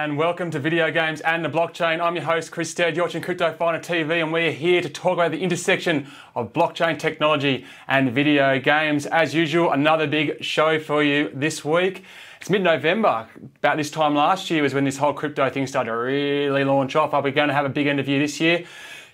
and welcome to Video Games and the Blockchain. I'm your host Chris Stead, you're watching Crypto Finder TV, and we're here to talk about the intersection of blockchain technology and video games. As usual, another big show for you this week. It's mid-November. About this time last year was when this whole crypto thing started to really launch off. Are we going to have a big end of year this year?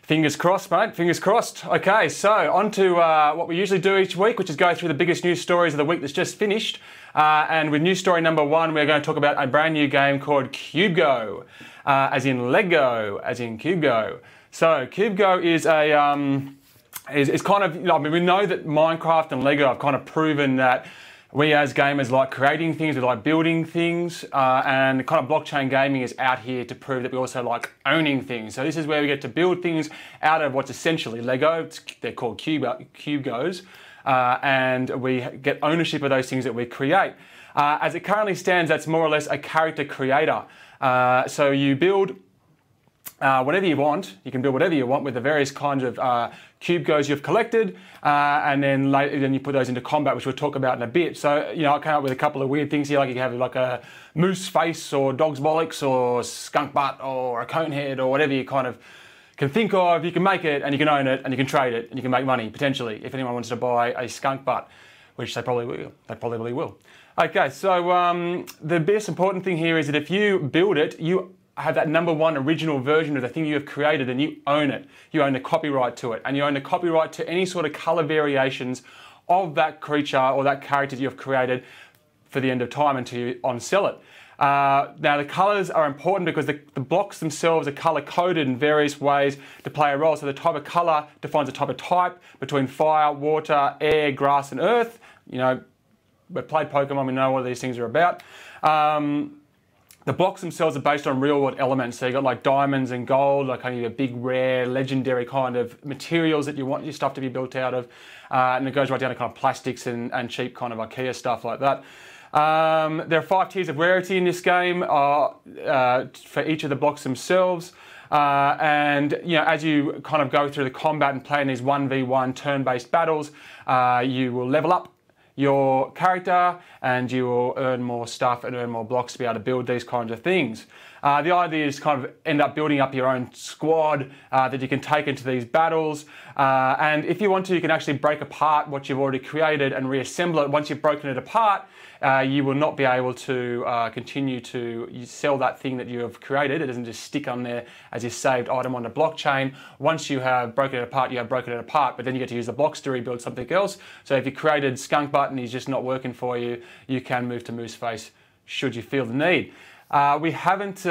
Fingers crossed, mate. Fingers crossed. Okay, so on to what we usually do each week, which is go through the biggest news stories of the week that's just finished. And with news story number one, we're going to talk about a brand new game called Cubego, as in Lego, as in Cubego. So Cubego is a is kind of, I mean, we know that Minecraft and Lego have kind of proven that we as gamers like creating things, we like building things, and the kind of blockchain gaming is out here to prove that we also like owning things. So this is where we get to build things out of what's essentially Lego. They're called Cubegos, and we get ownership of those things that we create. As it currently stands, that's more or less a character creator. So you build whatever you want. You can build whatever you want with the various kinds of Cubegos you've collected, and then later you put those into combat, which we'll talk about in a bit. So, you know, I came up with a couple of weird things here, like you can have like a moose face or dog's bollocks or skunk butt or a cone head or whatever you kind of can think of. You can make it and you can own it and you can trade it and you can make money, potentially, if anyone wants to buy a skunk butt, which they probably will. They probably will. Okay, so the best important thing here is that if you build it, you have that number one original version of the thing you have created and you own it. You own the copyright to it, and you own the copyright to any sort of color variations of that creature or that character that you've created for the end of time until you on-sell it. Now the colors are important because the blocks themselves are color coded in various ways to play a role. So the type of color defines a type of type between fire, water, air, grass and earth. You know, we've played Pokemon, we know what these things are about. The blocks themselves are based on real world elements. So you've got like diamonds and gold, like kind of a big, rare, legendary kind of materials that you want your stuff to be built out of. And it goes right down to kind of plastics and cheap kind of IKEA stuff like that. There are 5 tiers of rarity in this game for each of the blocks themselves. And you know, as you kind of go through the combat and play in these 1v1 turn-based battles, you will level up your character and you will earn more stuff and earn more blocks to be able to build these kinds of things. The idea is to kind of end up building up your own squad that you can take into these battles. And if you want to, you can actually break apart what you've already created and reassemble it. Once you've broken it apart, you will not be able to continue to sell that thing that you have created. It doesn't just stick on there as your saved item on the blockchain. Once you have broken it apart, you have broken it apart, but then you get to use the blocks to rebuild something else. So if you created Skunk Butt and he's just not working for you, you can move to Moose Face should you feel the need. We haven't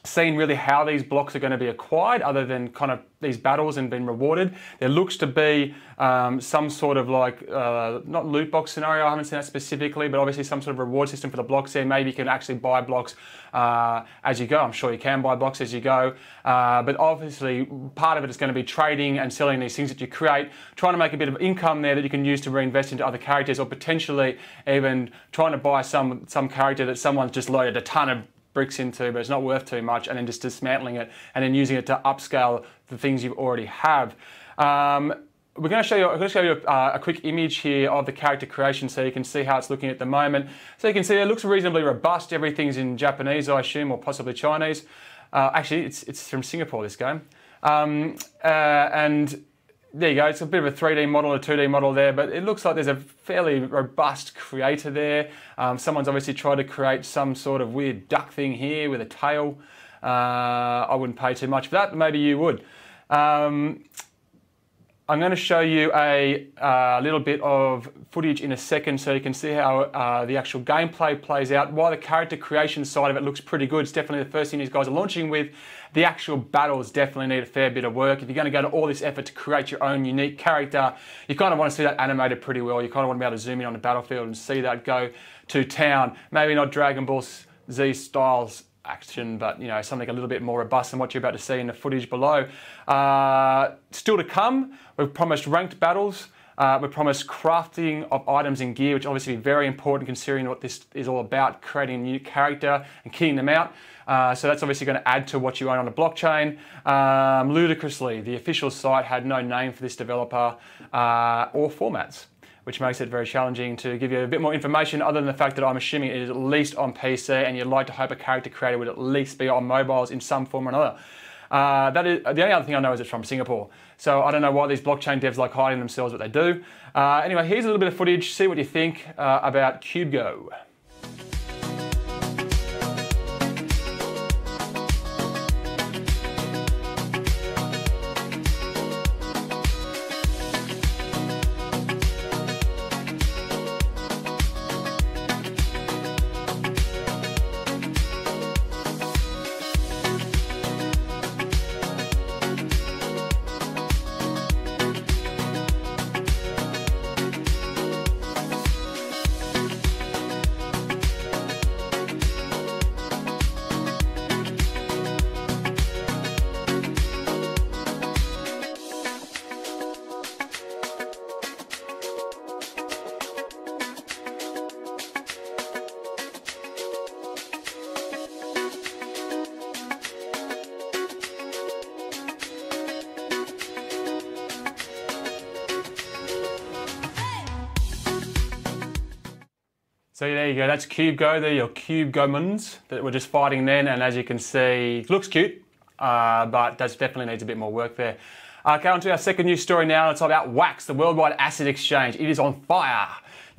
seen really how these blocks are going to be acquired other than kind of these battles and been rewarded. There looks to be some sort of like, not loot box scenario, I haven't seen that specifically, but obviously some sort of reward system for the blocks there. Maybe you can actually buy blocks as you go. I'm sure you can buy blocks as you go. But obviously part of it is going to be trading and selling these things that you create, trying to make a bit of income there that you can use to reinvest into other characters, or potentially even trying to buy some character that someone's just loaded a ton of bricks into, but it's not worth too much, and then just dismantling it and then using it to upscale the things you already have. I'm going to show you a quick image here of the character creation so you can see how it's looking at the moment. So you can see it looks reasonably robust. Everything's in Japanese, I assume, or possibly Chinese. Actually, it's from Singapore, this game. And there you go, it's a bit of a 3D model, a 2D model there, but it looks like there's a fairly robust creator there. Someone's obviously tried to create some sort of weird duck thing here with a tail. I wouldn't pay too much for that, but maybe you would. I'm going to show you a little bit of footage in a second so you can see how the actual gameplay plays out. While the character creation side of it looks pretty good, it's definitely the first thing these guys are launching with. The actual battles definitely need a fair bit of work. If you're going to go to all this effort to create your own unique character, you kind of want to see that animated pretty well. You kind of want to be able to zoom in on the battlefield and see that go to town. Maybe not Dragon Ball Z styles action, but you know, something a little bit more robust than what you're about to see in the footage below. Still to come, we've promised ranked battles. We promised crafting of items and gear, which obviously is very important considering what this is all about, creating a new character and kitting them out. So that's obviously going to add to what you own on the blockchain. Ludicrously, the official site had no name for this developer or formats. which makes it very challenging to give you a bit more information other than the fact that I'm assuming it is at least on PC, and you'd like to hope a character creator would at least be on mobiles in some form or another. That is the only other thing I know is it's from Singapore. So I don't know why these blockchain devs like hiding themselves, but they do. Anyway, here's a little bit of footage. See what you think about Cubego. So there you go, that's Cubego, they're your Cubegomons that were just fighting then, and as you can see, looks cute, but does definitely needs a bit more work there. Okay, on to our second news story now. It's all about Wax, the worldwide asset exchange. It is on fire.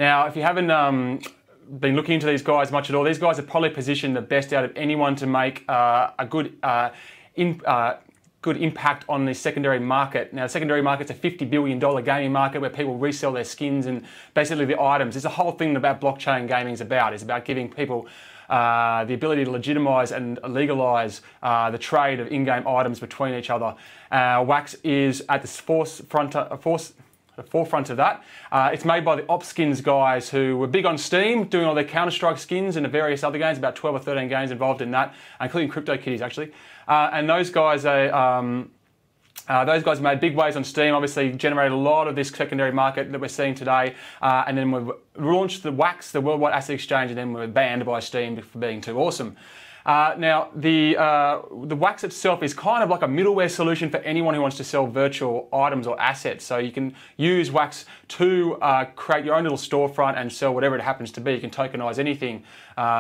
Now, if you haven't been looking into these guys much at all, these guys are probably positioned the best out of anyone to make a good impact on the secondary market. Now, the secondary market's a $50 billion gaming market where people resell their skins and basically the items. It's a whole thing about blockchain gaming is about. It's about giving people the ability to legitimize and legalize the trade of in-game items between each other. Wax is at the forefront of that. It's made by the OpSkins guys who were big on Steam, doing all their Counter-Strike skins and the various other games, about 12 or 13 games involved in that, including CryptoKitties actually. And those guys made big waves on Steam, obviously generated a lot of this secondary market that we're seeing today, and then we've launched the Wax, the Worldwide Asset Exchange, and then we were banned by Steam for being too awesome. Now, the Wax itself is kind of like a middleware solution for anyone who wants to sell virtual items or assets. So you can use Wax to create your own little storefront and sell whatever it happens to be. You can tokenize anything.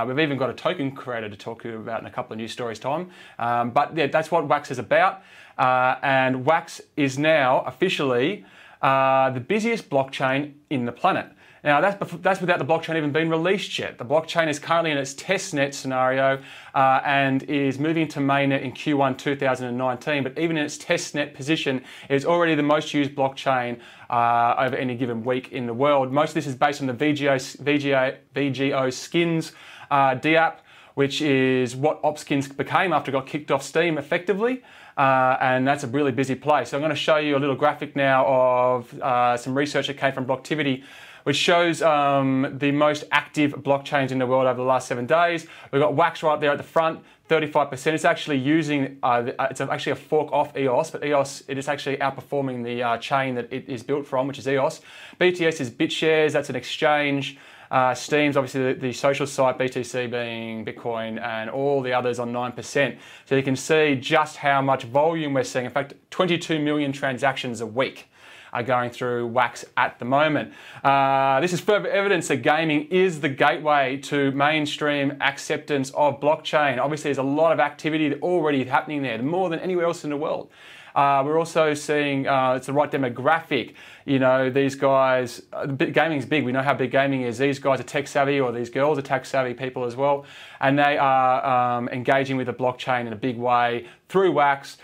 We've even got a token creator to talk to you about in a couple of news stories' time. But yeah, that's what Wax is about. And Wax is now officially the busiest blockchain in the planet. Now, that's without the blockchain even being released yet. The blockchain is currently in its testnet scenario and is moving to mainnet in Q1 2019. But even in its testnet position, it is already the most used blockchain over any given week in the world. Most of this is based on the VGO skins DApp, which is what OpSkins became after it got kicked off Steam effectively. And that's a really busy place. So I'm going to show you a little graphic now of some research that came from Blocktivity, which shows the most active blockchains in the world over the last 7 days. We've got Wax right there at the front, 35%. It's actually using, it's actually a fork off EOS, but EOS, it is actually outperforming the chain that it is built from, which is EOS. BTS is BitShares, that's an exchange. Steam's obviously the social site, BTC being Bitcoin, and all the others on 9%. So you can see just how much volume we're seeing. In fact, 22 million transactions a week are going through Wax at the moment. This is further evidence that gaming is the gateway to mainstream acceptance of blockchain. Obviously, there's a lot of activity already happening there, more than anywhere else in the world. We're also seeing it's the right demographic. You know, these guys, gaming's big. We know how big gaming is. These guys are tech savvy, or these girls are tech savvy people as well. And they are engaging with the blockchain in a big way through Wax.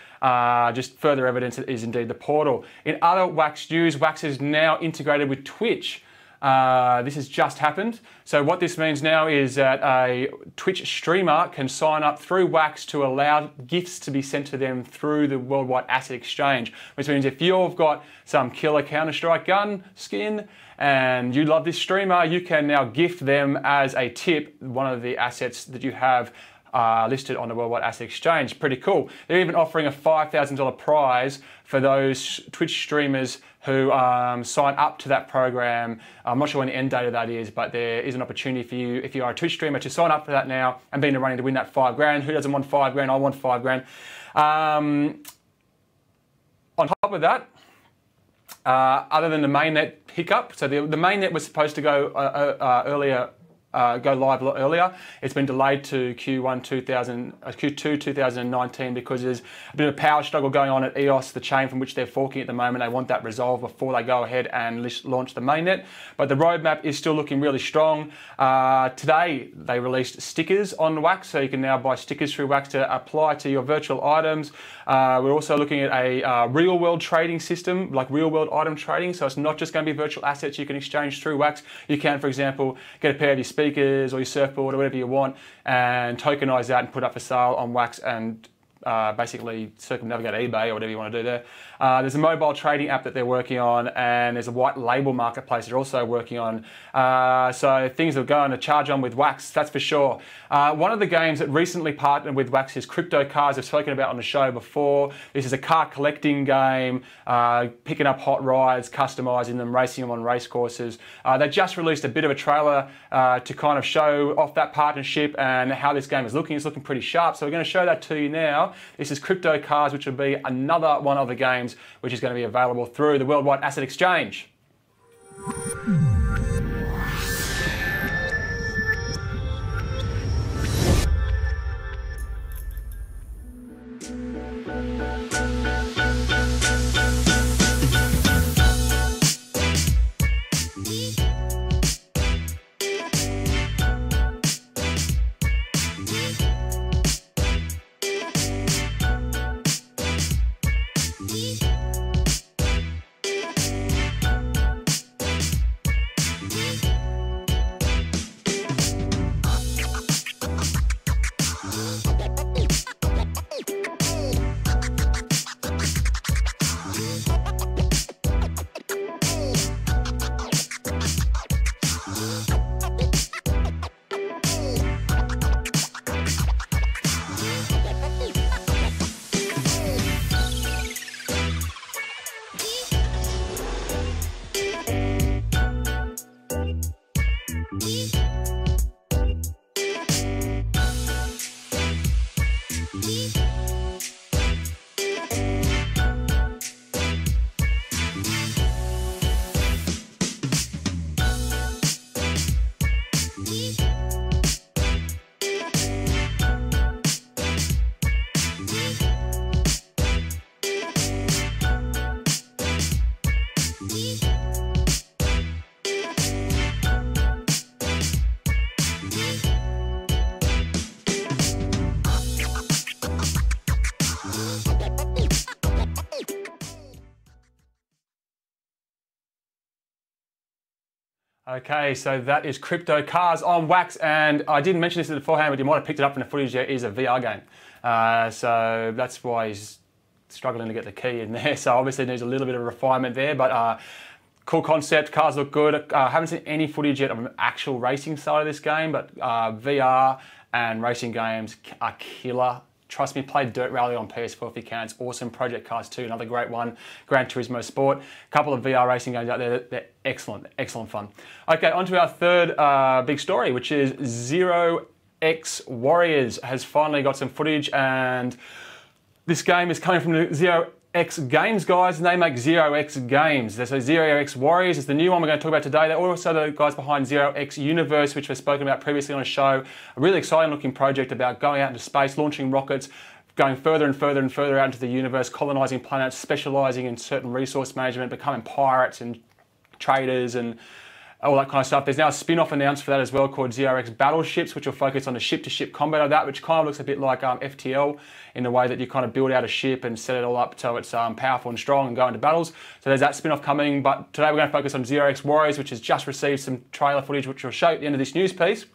Just further evidence that it is indeed the portal. In other Wax news, Wax is now integrated with Twitch. This has just happened. So what this means now is that a Twitch streamer can sign up through Wax to allow gifts to be sent to them through the Worldwide Asset Exchange, which means if you've got some killer Counter-Strike gun skin and you love this streamer, you can now gift them as a tip one of the assets that you have listed on the Worldwide Asset Exchange. Pretty cool. They're even offering a $5,000 prize for those Twitch streamers who sign up to that program. I'm not sure when the end date of that is, but there is an opportunity for you, if you are a Twitch streamer, to sign up for that now and be in the running to win that $5 grand. Who doesn't want $5 grand? I want $5 grand. On top of that, other than the mainnet hiccup. So the mainnet was supposed to go go live a lot earlier. It's been delayed to Q2 2019 because there's a bit of a power struggle going on at EOS, the chain from which they're forking at the moment. They want that resolved before they go ahead and launch the mainnet. But the roadmap is still looking really strong. Today, they released stickers on Wax, so you can now buy stickers through Wax to apply to your virtual items. We're also looking at a real-world trading system, like real-world item trading. So it's not just going to be virtual assets you can exchange through Wax. You can, for example, get a pair of your speakers or your surfboard or whatever you want and tokenize that and put up for sale on Wax and basically circumnavigate eBay or whatever you want to do there. There's a mobile trading app that they're working on, and there's a white label marketplace they're also working on. So things are going to charge on with Wax, that's for sure. One of the games that recently partnered with Wax is Crypto Cars. I've spoken about on the show before. This is a car collecting game, picking up hot rides, customizing them, racing them on race courses. They just released a bit of a trailer to kind of show off that partnership and how this game is looking. It's looking pretty sharp, so we're going to show that to you now. This is Crypto Cars, which will be another one of the games which is going to be available through the Worldwide Asset Exchange. Okay, so that is Crypto Cars on Wax, and I didn't mention this beforehand, but you might have picked it up from the footage. There is a VR game, so that's why he's struggling to get the key in there. So obviously there's a little bit of refinement there, but cool concept. Cars look good. I haven't seen any footage yet of an actual racing side of this game, but VR and racing games are killer. Trust me, play Dirt Rally on PS4 if you can. It's awesome. Project Cars 2, another great one. Gran Turismo Sport. A couple of VR racing games out there. They're excellent, excellent fun. Okay, on to our third big story, which is GxB Warriors has finally got some footage, and this game is coming from the GxB Games guys, and they make GxB Games. So GxB Warriors is the new one we're going to talk about today. They're also the guys behind GxB Universe, which we've spoken about previously on a show. A really exciting looking project about going out into space, launching rockets, going further and further and further out into the universe, colonizing planets, specializing in certain resource management, becoming pirates and traders and all that kind of stuff. There's now a spin-off announced for that as well called GxB Battleships, which will focus on the ship-to-ship combat of that, which kind of looks a bit like FTL in the way that you kind of build out a ship and set it all up so it's powerful and strong and go into battles. So there's that spin-off coming, but today we're going to focus on GxB Warriors, which has just received some trailer footage, which we'll show at the end of this news piece.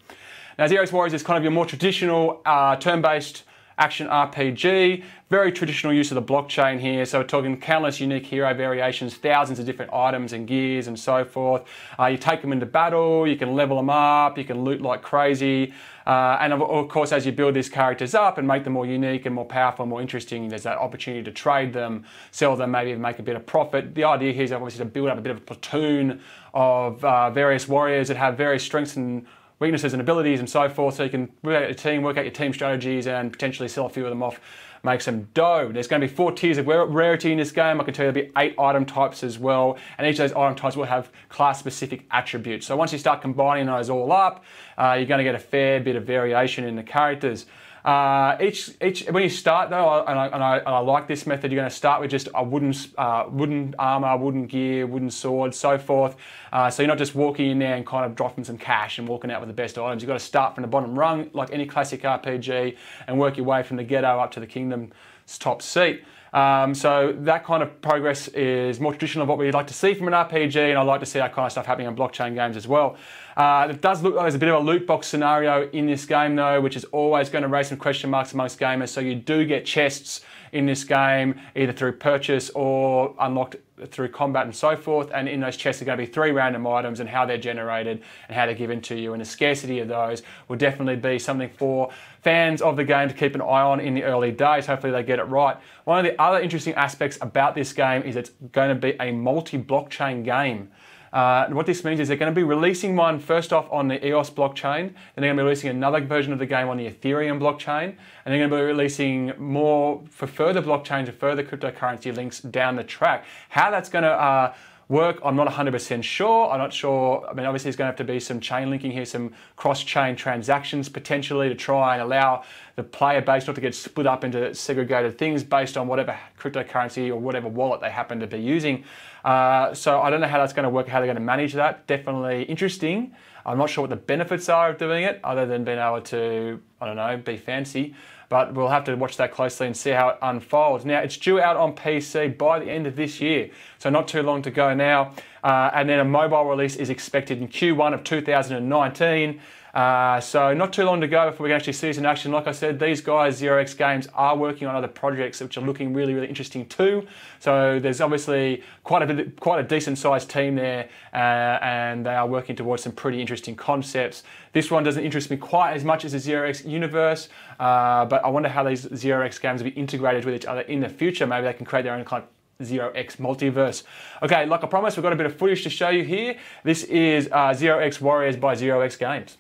Now, GxB Warriors is kind of your more traditional turn-based action RPG, very traditional use of the blockchain here. So we're talking countless unique hero variations, thousands of different items and gears and so forth. You take them into battle, you can level them up, you can loot like crazy. And of course, as you build these characters up and make them more unique and more powerful and more interesting, there's that opportunity to trade them, sell them, maybe even make a bit of profit. The idea here is obviously to build up a bit of a platoon of various warriors that have various strengths and weaknesses and abilities and so forth, so you can work out your team strategies and potentially sell a few of them off, make some dough. There's going to be 4 tiers of rarity in this game. I can tell you there'll be 8 item types as well, and each of those item types will have class-specific attributes. So once you start combining those all up, you're going to get a fair bit of variation in the characters. When you start though, and I like this method, you're going to start with just a wooden armor, wooden gear, wooden sword, so forth. So you're not just walking in there and kind of dropping some cash and walking out with the best items. You've got to start from the bottom rung, like any classic RPG, and work your way from the ghetto up to the kingdom's top seat. So that kind of progress is more traditional of what we'd like to see from an RPG, and I'd like to see that kind of stuff happening on blockchain games as well. It does look like there's a bit of a loot box scenario in this game though, which is always going to raise some question marks amongst gamers. So you do get chests in this game, either through purchase or unlocked through combat and so forth, and in those chests are going to be 3 random items, and how they're generated and how they're given to you, and the scarcity of those will definitely be something for fans of the game to keep an eye on in the early days. Hopefully they get it right. One of the other interesting aspects about this game is it's going to be a multi-blockchain game. What this means is they're going to be releasing one first off on the EOS blockchain, then they're going to be releasing another version of the game on the Ethereum blockchain, and they're going to be releasing more for further blockchains and further cryptocurrency links down the track. How that's going to work, I'm not 100% sure. I'm not sure. I mean, obviously there's going to have to be some chain linking here, some cross-chain transactions potentially to try and allow the player base not to get split up into segregated things based on whatever cryptocurrency or whatever wallet they happen to be using. So I don't know how that's going to work, how they're going to manage that. Definitely interesting. I'm not sure what the benefits are of doing it, other than being able to, I don't know, be fancy. But we'll have to watch that closely and see how it unfolds. Now, it's due out on PC by the end of this year, so not too long to go now. And then a mobile release is expected in Q1 of 2019. So not too long to go before we can actually see this in action. Like I said, these guys, Zero-X Games, are working on other projects which are looking really, really interesting too. So there's obviously quite a decent sized team there, and they are working towards some pretty interesting concepts. This one doesn't interest me quite as much as the Zero-X universe, but I wonder how these Zero-X games will be integrated with each other in the future. Maybe they can create their own kind of Zero-X multiverse. Okay, like I promised, we've got a bit of footage to show you here. This is Zero-X Warriors by Zero-X Games.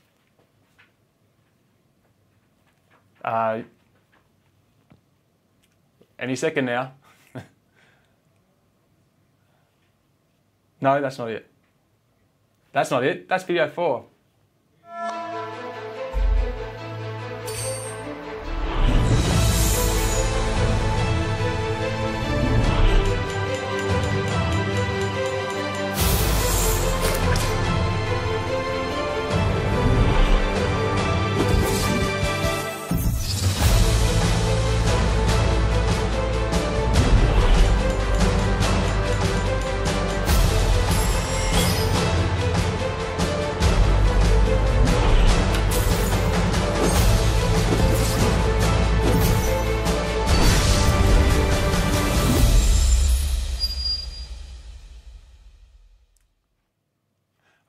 Any second now. No, that's not it. That's not it. That's video 4.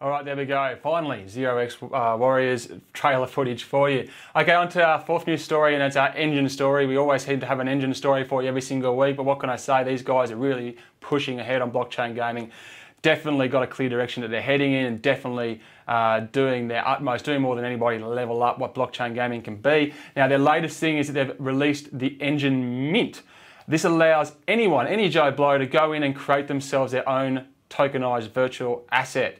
Alright, there we go. Finally, Zero-X Warriors trailer footage for you. Okay, on to our 4th news story, and it's our Enjin story. We always seem to have an Enjin story for you every single week, but what can I say? These guys are really pushing ahead on blockchain gaming. Definitely got a clear direction that they're heading in, and definitely doing their utmost, doing more than anybody to level up what blockchain gaming can be. Now, their latest thing is that they've released the Enjin Mint. This allows anyone, any Joe Blow, to go in and create themselves their own tokenized virtual asset.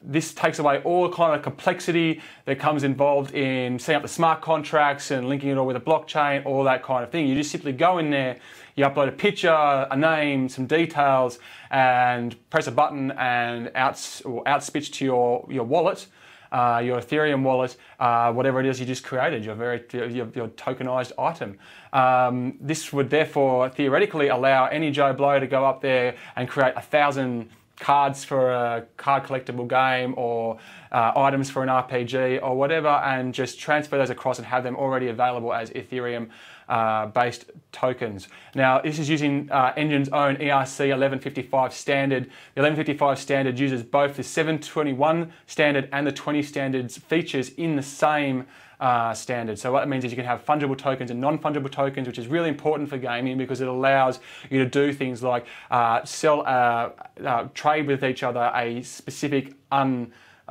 This takes away all kind of complexity that comes involved in setting up the smart contracts and linking it all with a blockchain, all that kind of thing. You just simply go in there, you upload a picture, a name, some details, and press a button, and outspits to your wallet, your Ethereum wallet, whatever it is you just created, your tokenized item. This would therefore theoretically allow any Joe Blow to go up there and create 1,000 cards for a card collectible game, or items for an RPG or whatever, and just transfer those across and have them already available as Ethereum based tokens. Now, this is using Enjin's own ERC 1155 standard. The 1155 standard uses both the 721 standard and the 20 standards features in the same standard. So what it means is you can have fungible tokens and non-fungible tokens, which is really important for gaming because it allows you to do things like trade with each other a specific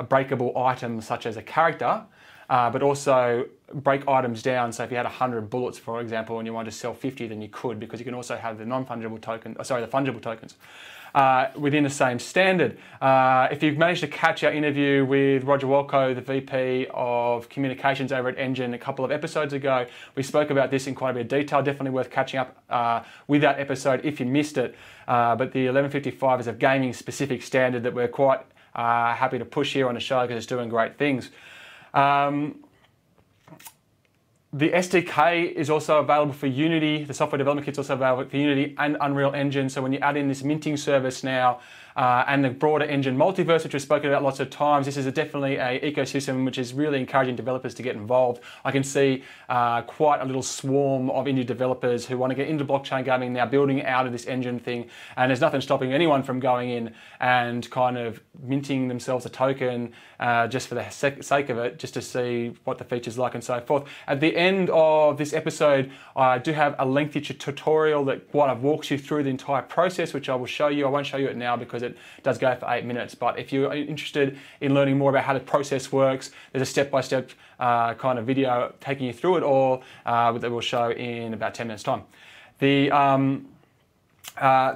breakable items such as a character, but also break items down. So if you had 100 bullets, for example, and you wanted to sell 50, then you could, because you can also have the non-fungible token, the fungible tokens within the same standard. If you've managed to catch our interview with Roger Walco, the VP of Communications over at Enjin, a couple of episodes ago, we spoke about this in quite a bit of detail. Definitely worth catching up with that episode if you missed it. But the 1155 is a gaming-specific standard that we're quite happy to push here on the show because it's doing great things. The SDK is also available for Unity. The software development kit's also available for Unity and Unreal Engine. So when you add in this minting service now and the broader Enjin multiverse, which we've spoken about lots of times, this is definitely an ecosystem which is really encouraging developers to get involved. I can see quite a little swarm of indie developers who want to get into blockchain gaming now, building out of this Enjin thing. And there's nothing stopping anyone from going in and kind of minting themselves a token just for the sake of it, just to see what the feature's like and so forth. At the end of this episode, I do have a lengthy tutorial that walks you through the entire process, which I will show you. I won't show you it now because it does go for 8 minutes. But if you're interested in learning more about how the process works, there's a step-by-step kind of video taking you through it all that we'll show in about 10 minutes time. The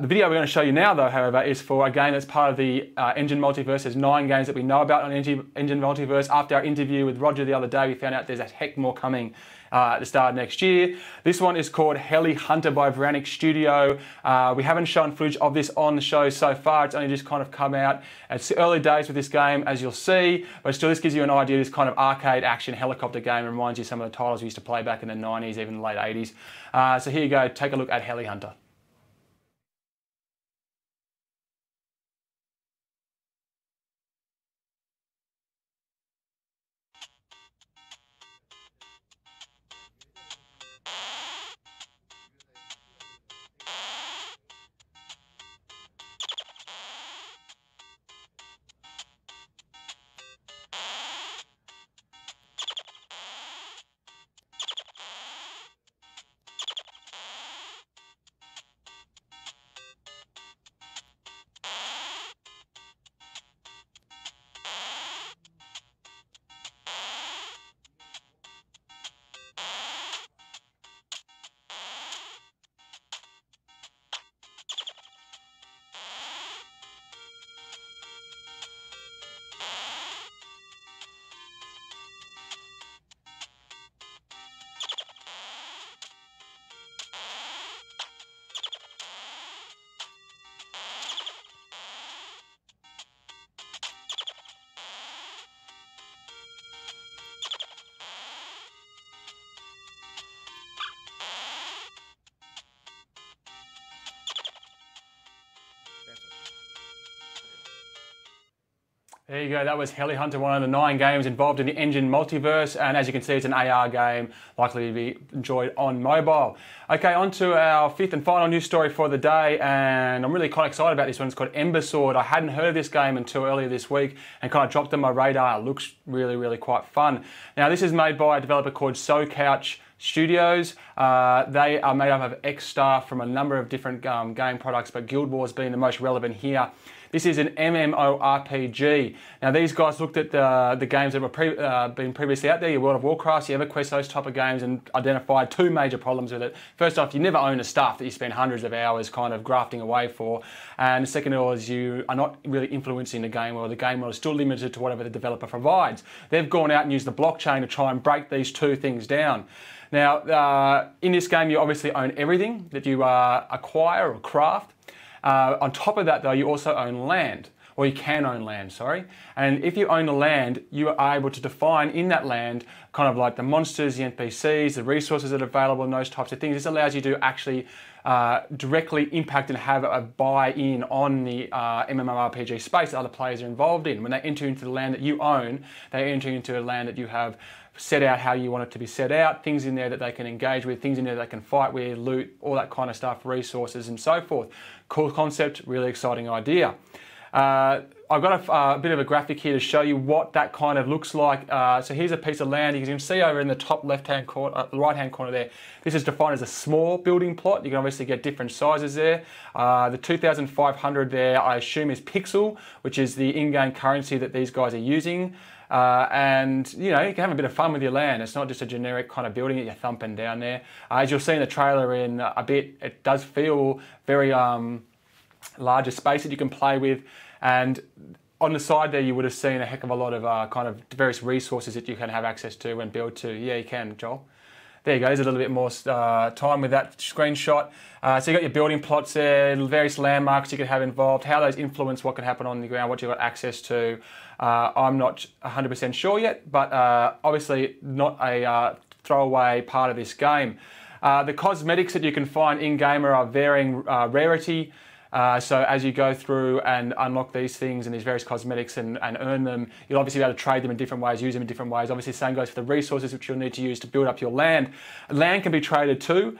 video we're going to show you now, though, however, is for a game that's part of the Enjin Multiverse. There's 9 games that we know about on Enjin Multiverse. After our interview with Roger the other day, we found out there's a heck more coming at the start of next year. This one is called Heli Hunter by Veranic Studio. We haven't shown footage of this on the show so far. It's only just kind of come out. It's early days with this game, as you'll see, but still this gives you an idea of this kind of arcade action helicopter game. It reminds you of some of the titles we used to play back in the 90s, even the late 80s. So here you go, take a look at Heli Hunter. There you go, that was Heli Hunter, one of the 9 games involved in the Enjin Multiverse, and as you can see, it's an AR game, likely to be enjoyed on mobile. Okay, on to our 5th and final news story for the day, and I'm really quite excited about this one. It's called Ember Sword. I hadn't heard of this game until earlier this week, and kind of dropped on my radar. It looks really, really quite fun. Now, this is made by a developer called Couch Studios. They are made up of ex-staff from a number of different game products, but Guild Wars being the most relevant here. This is an MMORPG. Now these guys looked at the games that were been previously out there, your World of Warcraft, your EverQuest, those type of games, and identified 2 major problems with it. First off, you never own a staff that you spend hundreds of hours kind of grafting away for. And second of all is you are not really influencing the game, or the game world is still limited to whatever the developer provides. They've gone out and used the blockchain to try and break these 2 things down. Now, in this game, you obviously own everything that you acquire or craft. On top of that, though, you also own land, or you can own land, sorry. And if you own the land, you are able to define in that land kind of like the monsters, the NPCs, the resources that are available, and those types of things. This allows you to actually directly impact and have a buy-in on the MMORPG space that other players are involved in. When they enter into the land that you own, they enter into a land that you have set out how you want it to be set out, things in there that they can engage with, things in there they can fight with, loot, all that kind of stuff, resources and so forth. Cool concept, really exciting idea. I've got a bit of a graphic here to show you what that kind of looks like. So here's a piece of land. You can see over in the top left-hand corner, the right-hand corner there, this is defined as a small building plot. You can obviously get different sizes there. The 2,500 there, I assume, is pixel, which is the in-game currency that these guys are using. And you know, you can have a bit of fun with your land. It's not just a generic kind of building that you're thumping down there. As you'll see in the trailer in a bit, it does feel very larger space that you can play with. And on the side there, you would have seen a heck of a lot of kind of various resources that you can have access to and build to. Yeah, you can, Joel. There you go, there's a little bit more time with that screenshot. So you've got your building plots there, various landmarks you can have involved, how those influence what can happen on the ground, what you've got access to. I'm not 100% sure yet, but obviously not a throwaway part of this game. The cosmetics that you can find in-game are of varying rarity. So as you go through and unlock these things and these various cosmetics and earn them, you'll obviously be able to trade them in different ways, use them in different ways. Obviously the same goes for the resources which you'll need to use to build up your land. Land can be traded too.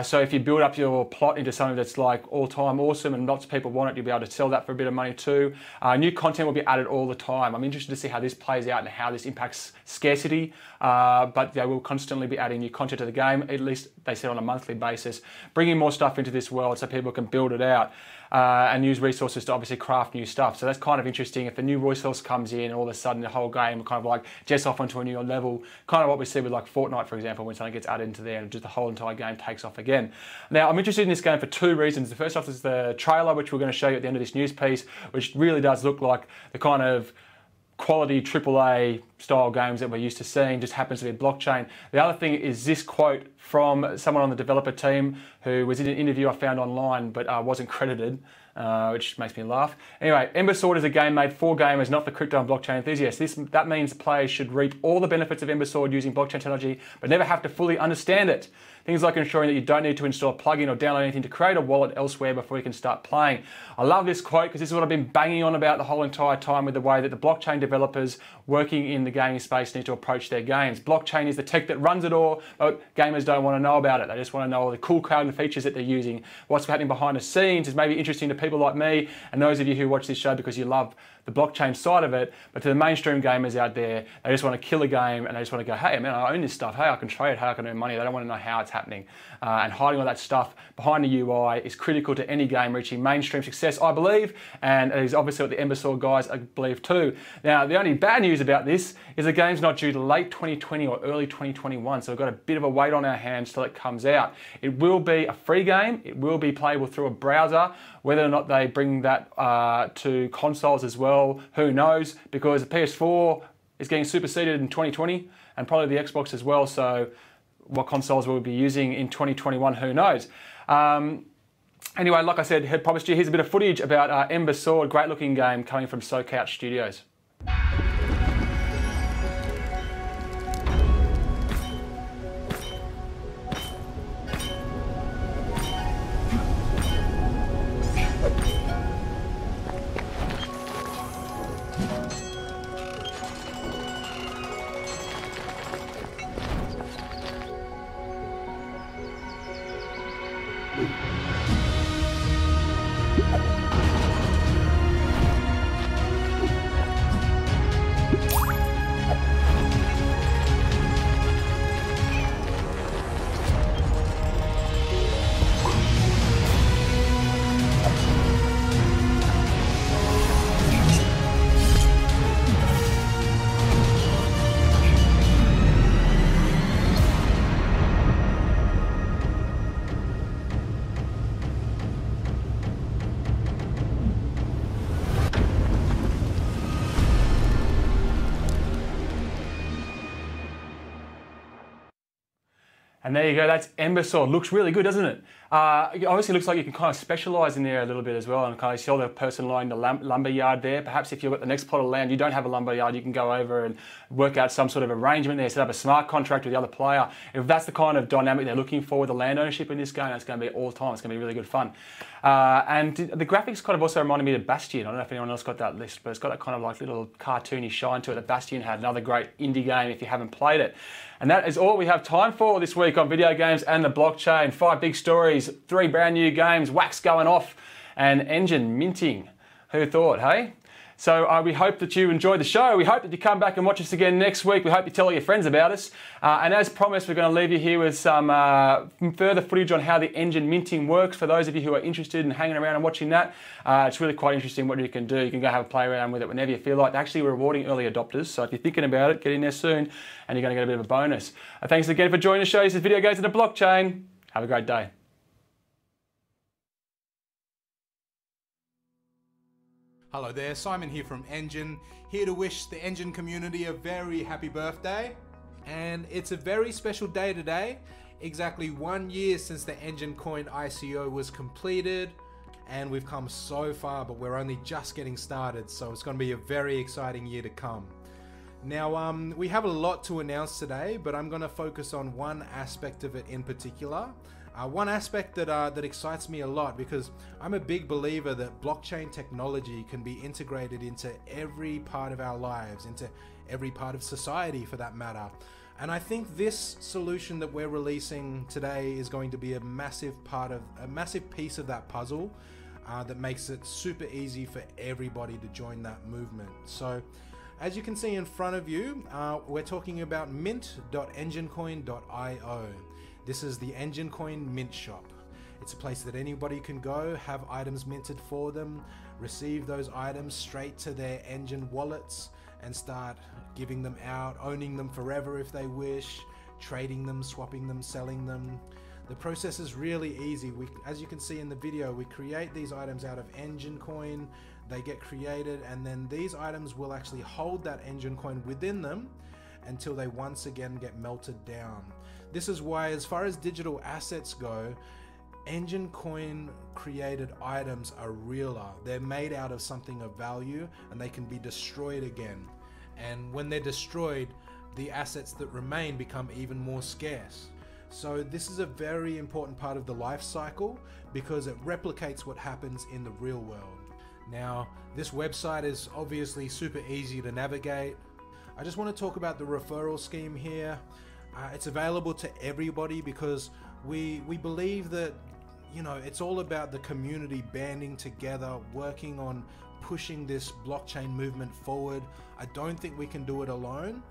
So if you build up your plot into something that's like all-time awesome and lots of people want it, you'll be able to sell that for a bit of money too. New content will be added all the time. I'm interested to see how this plays out and how this impacts scarcity, but they will constantly be adding new content to the game, at least they said on a monthly basis, bringing more stuff into this world so people can build it out. And use resources to obviously craft new stuff. So that's kind of interesting. If a new resource comes in, all of a sudden the whole game kind of like jets off onto a new level, kind of what we see with like Fortnite, for example, when something gets added into there and just the whole entire game takes off again. Now, I'm interested in this game for two reasons. The first off is the trailer, which we're going to show you at the end of this news piece, which really does look like the kind of quality AAA style games that we're used to seeing, just happens to be blockchain. The other thing is this quote from someone on the developer team who was in an interview I found online but wasn't credited, which makes me laugh. Anyway, Ember Sword is a game made for gamers, not for crypto and blockchain enthusiasts. That means players should reap all the benefits of Ember Sword using blockchain technology, but never have to fully understand it. Things like ensuring that you don't need to install a plugin or download anything to create a wallet elsewhere before you can start playing. I love this quote because this is what I've been banging on about the whole entire time with the way that the blockchain developers working in the gaming space need to approach their games. Blockchain is the tech that runs it all, but gamers don't want to know about it. They just want to know all the cool code and features that they're using. What's happening behind the scenes is maybe interesting to people like me and those of you who watch this show because you love the blockchain side of it, but to the mainstream gamers out there, they just want to kill a game and they just want to go, hey man, I own this stuff, hey, I can trade it, hey, I can earn money. They don't want to know how it's happening. And hiding all that stuff behind the UI is critical to any game reaching mainstream success, I believe, and it is obviously what the Ember Sword guys I believe too. Now, the only bad news about this is the game's not due to late 2020 or early 2021, so we've got a bit of a wait on our hands till it comes out. It will be a free game, it will be playable through a browser. Whether or not they bring that to consoles as well, who knows, because the PS4 is getting superseded in 2020 and probably the Xbox as well, so what consoles we'll be using in 2021, who knows. Anyway, like I said, had promised you, here's a bit of footage about Ember Sword, great looking game coming from SoCouch Studios. And there you go, that's Ember Sword. Looks really good, doesn't it? It obviously looks like you can kind of specialise in there a little bit as well, and kind of show the person lining the lumber yard there. Perhaps if you've got the next plot of land, you don't have a lumber yard, you can go over and work out some sort of arrangement there, set up a smart contract with the other player. If that's the kind of dynamic they're looking for with the land ownership in this game, that's going to be all the time. It's going to be really good fun. And the graphics kind of also reminded me of Bastion. I don't know if anyone else got that list, but it's got that kind of like little cartoony shine to it that Bastion had. Another great indie game if you haven't played it. And that is all we have time for this week on video games and the blockchain. 5 big stories, 3 brand new games, Wax going off, and Enjin minting. Who thought, hey? So we hope that you enjoyed the show. We hope that you come back and watch us again next week. We hope you tell all your friends about us. And as promised, we're going to leave you here with some further footage on how the Enjin minting works. For those of you who are interested in hanging around and watching that, it's really quite interesting what you can do. You can go have a play around with it whenever you feel like. They're actually rewarding early adopters. So if you're thinking about it, get in there soon and you're going to get a bit of a bonus. Thanks again for joining the show. This video goes to the blockchain. Have a great day. Hello there, Simon here from Enjin, here to wish the Enjin community a very happy birthday. And it's a very special day today, exactly 1 year since the Enjin coin ICO was completed, and we've come so far, but we're only just getting started, so it's going to be a very exciting year to come. Now, we have a lot to announce today, but I'm going to focus on one aspect of it in particular. One aspect that excites me a lot, because I'm a big believer that blockchain technology can be integrated into every part of our lives, into every part of society for that matter. And I think this solution that we're releasing today is going to be a massive piece of that puzzle that makes it super easy for everybody to join that movement. So as you can see in front of you, we're talking about mint.enjincoin.io. This is the Enjin coin mint shop. It's a place that anybody can go, have items minted for them, receive those items straight to their Enjin wallets and start giving them out, owning them forever if they wish, trading them, swapping them, selling them. The process is really easy. As you can see in the video, we create these items out of Enjin coin, they get created, and then these items will actually hold that Enjin coin within them until they once again get melted down. This is why, as far as digital assets go, Enjin coin created items are realer. They're made out of something of value and they can be destroyed again. And when they're destroyed, the assets that remain become even more scarce. So this is a very important part of the life cycle because it replicates what happens in the real world. Now, this website is obviously super easy to navigate. I just want to talk about the referral scheme here. It's available to everybody because we believe that, you know, it's all about the community banding together, working on pushing this blockchain movement forward. I don't think we can do it alone,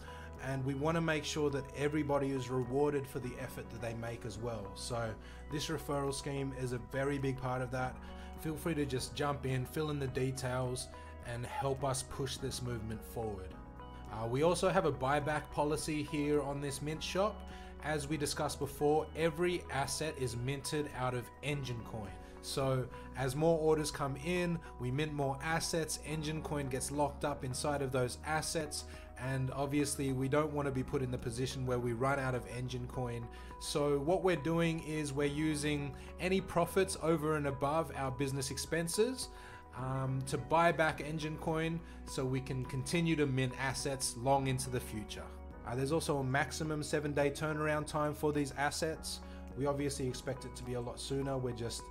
and we want to make sure that everybody is rewarded for the effort that they make as well. So this referral scheme is a very big part of that. Feel free to just jump in, fill in the details, and help us push this movement forward. We also have a buyback policy here on this mint shop. As we discussed before, every asset is minted out of Enjin coin. So as more orders come in, we mint more assets, Enjin coin gets locked up inside of those assets, and obviously we don't want to be put in the position where we run out of Enjin coin. So what we're doing is we're using any profits over and above our business expenses to buy back Enjin coin so we can continue to mint assets long into the future. There's also a maximum 7-day turnaround time for these assets. We obviously expect it to be a lot sooner. We're just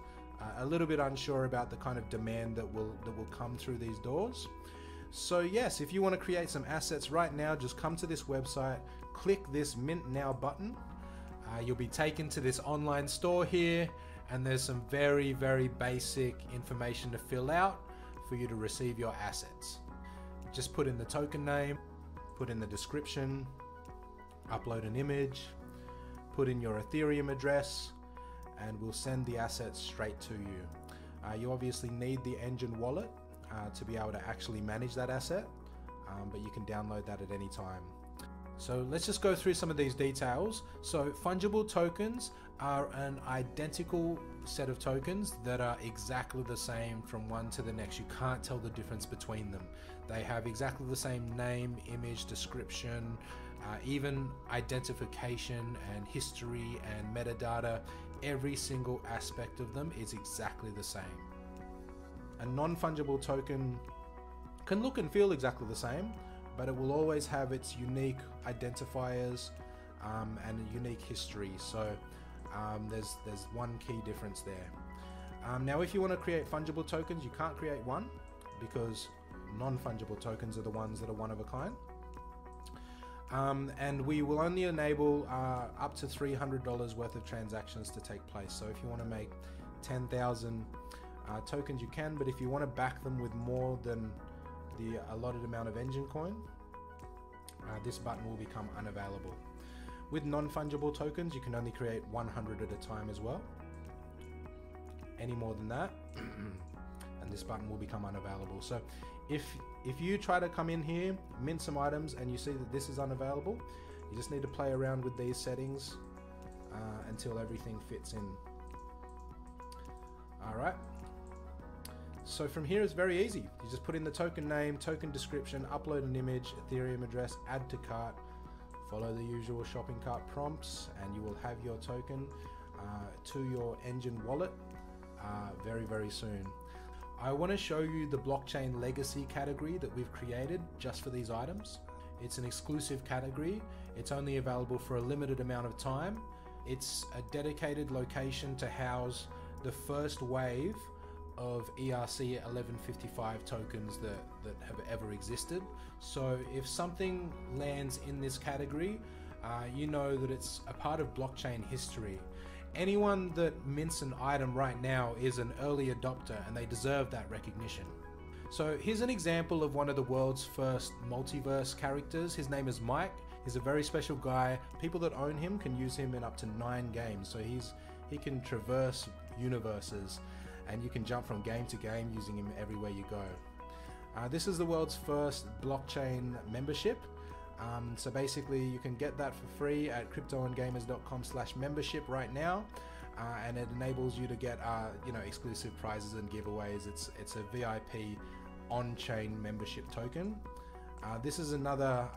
a little bit unsure about the kind of demand that will come through these doors. So yes, if you want to create some assets right now, just come to this website, click this Mint Now button. You'll be taken to this online store here, and there's some very, very basic information to fill out for you to receive your assets. Just put in the token name, put in the description, upload an image, put in your Ethereum address, and we'll send the assets straight to you. You obviously need the Enjin wallet to be able to actually manage that asset, but you can download that at any time. So let's just go through some of these details. So fungible tokens are an identical set of tokens that are exactly the same from one to the next. You can't tell the difference between them. They have exactly the same name, image, description, even identification and history and metadata. Every single aspect of them is exactly the same. A non-fungible token can look and feel exactly the same, but it will always have its unique identifiers and a unique history. So there's one key difference there. Now, if you want to create fungible tokens, you can't create one because non-fungible tokens are the ones that are one of a kind. And we will only enable up to $300 worth of transactions to take place. So if you want to make 10,000 tokens you can, but if you want to back them with more than the allotted amount of Enjin coin, this button will become unavailable. With non-fungible tokens, you can only create 100 at a time as well. Any more than that, and this button will become unavailable. So if you try to come in here, mint some items, and you see that this is unavailable, you just need to play around with these settings until everything fits in. Alright, so from here it's very easy. You just put in the token name, token description, upload an image, Ethereum address, add to cart, follow the usual shopping cart prompts, and you will have your token to your Enjin wallet very soon. I want to show you the blockchain legacy category that we've created just for these items. It's an exclusive category. It's only available for a limited amount of time. It's a dedicated location to house the first wave of ERC 1155 tokens that have ever existed. So if something lands in this category, you know that it's a part of blockchain history. Anyone that mints an item right now is an early adopter, and they deserve that recognition. So here's an example of one of the world's first multiverse characters. His name is Mike. He's a very special guy. People that own him can use him in up to 9 games. So he can traverse universes, and you can jump from game to game using him everywhere you go. This is the world's first blockchain membership. So basically you can get that for free at cryptoandgamers.com/membership right now, and it enables you to get exclusive prizes and giveaways. It's a VIP on-chain membership token. This is another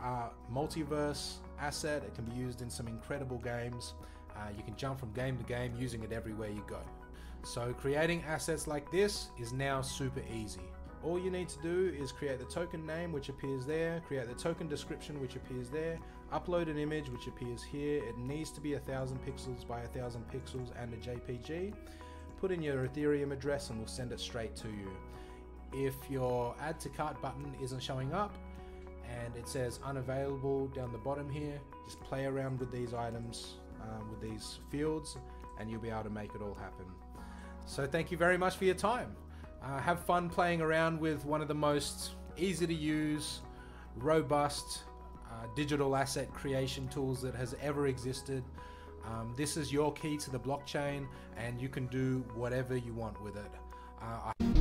multiverse asset. It can be used in some incredible games. You can jump from game to game using it everywhere you go. So creating assets like this is now super easy. All you need to do is create the token name, which appears there, create the token description, which appears there, upload an image, which appears here. It needs to be 1000 pixels by 1000 pixels and a JPG. Put in your Ethereum address and we'll send it straight to you. If your add to cart button isn't showing up and it says unavailable down the bottom here, just play around with these items, with these fields, and you'll be able to make it all happen. So thank you very much for your time. Have fun playing around with one of the most easy to use, robust digital asset creation tools that has ever existed. This is your key to the blockchain, and you can do whatever you want with it.